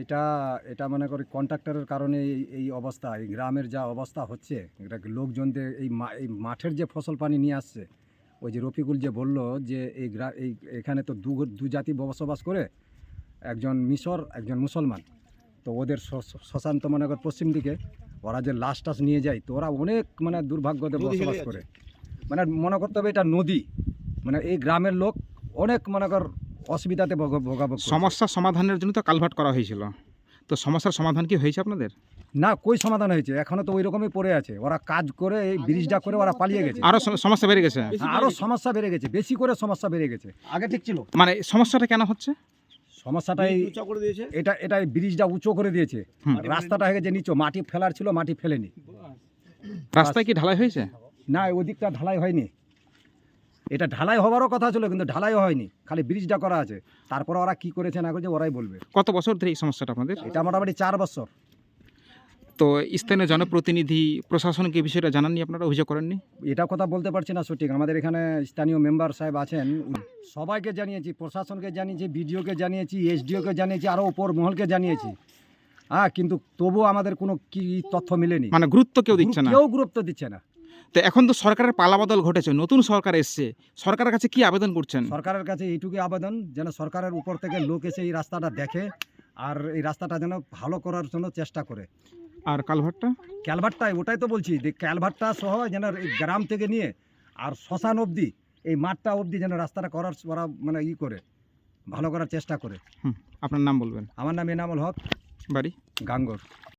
এটা এটা মনে করি কন্ট্রাক্টরের কারণে এই অবস্থা, এই গ্রামের যা অবস্থা হচ্ছে, এটা লোকজনদের এই মাঠের যে ফসল পানি নিয়ে আসছে, ওই যে রফিকুল যে বলল যে এখানে তো দু জাতি বসবাস করে, একজন মিশর একজন মুসলমান। তো ওদের শ্মশান তো মনে কর পশ্চিম দিকে, ওরা যে লাশ টাস নিয়ে যায়, তো ওরা অনেক মানে দুর্ভাগ্যতে বসবাস করে। মানে মনে করতে হবে এটা নদী, মানে এই গ্রামের লোক অনেক মনে কর অসুবিধাতে ভোগাভোগ করছে। সমস্যার সমাধানের জন্য তো কালভার্ট করা হয়েছিল, তো সমস্যার সমাধান কি হয়েছে আপনাদের? না, কই সমাধান হয়েছে? এখনো তো ওই রকমই পড়ে আছে। ওরা কাজ করে এই ব্রিজটা করে ওরা পালিয়ে গেছে। আরো সমস্যা বেড়ে গেছে, আরো সমস্যা বেড়ে গেছে, বেশি করে সমস্যা বেড়ে গেছে। আগে ঠিক ছিল, মানে সমস্যাটা কেন হচ্ছে? সমস্যাটা উঁচা করে দিয়েছে। এটা ব্রিজটা উঁচু করে দিয়েছে, হুম। রাস্তাটা হয়ে গেছে নিচু, মাটি ফেলার ছিল মাটি ফেলেনি। রাস্তায় কি ঢালাই হয়েছে? না, ওই দিকটা ঢালাই হয়নি। এটা ঢালাই হওয়ারও কথা ছিল, কিন্তু ঢালাইও হয়নি, খালি ব্রিজটা করা আছে। তারপরে ওরা কি করেছে না করেছে ওরাই বলবে। কত বছর ধরে এই সমস্যাটা আপনাদের? এটা মোটামুটি 4 বছর। তো স্থানীয় জনপ্রতিনিধি প্রশাসনকে এই বিষয়টা জানাননি, আপনারা অভিযোগ করেননি? এটা কথা বলতে পারছি না সঠিক। আমাদের এখানে স্থানীয় মেম্বার সাহেব আছেন, সবাইকে জানিয়েছি, প্রশাসনকে জানিয়েছি, বিডিওকে জানিয়েছি, এসডিওকে জানিয়েছি, আরও উপর মহলকে জানিয়েছি। হ্যাঁ, কিন্তু তবুও আমাদের কোনো কি তথ্য মিলেনি। মানে গুরুত্ব কেউ দিচ্ছে না? কেউ গুরুত্ব দিচ্ছে না। তো এখন তো সরকারের পালাবদল ঘটেছে, নতুন সরকার এসছে, সরকারের কাছে কি আবেদন করছেন? সরকারের কাছে এইটুকুই আবেদন, যেন সরকারের উপর থেকে লোক এসে এই রাস্তাটা দেখে, আর এই রাস্তাটা যেন ভালো করার জন্য চেষ্টা করে। আর কালভার্টটা? ক্যালভারটাই, ওটাই তো বলছি, যে ক্যালভারটা সহ যেন এই গ্রাম থেকে নিয়ে আর শ্মশান অবধি, এই মাঠটা অবধি যেন রাস্তাটা করার ওরা মানে করে ভালো করার চেষ্টা করে। আপনার নাম বলবেন? আমার নাম এনামুল হক, বাড়ি? গাঙ্গর।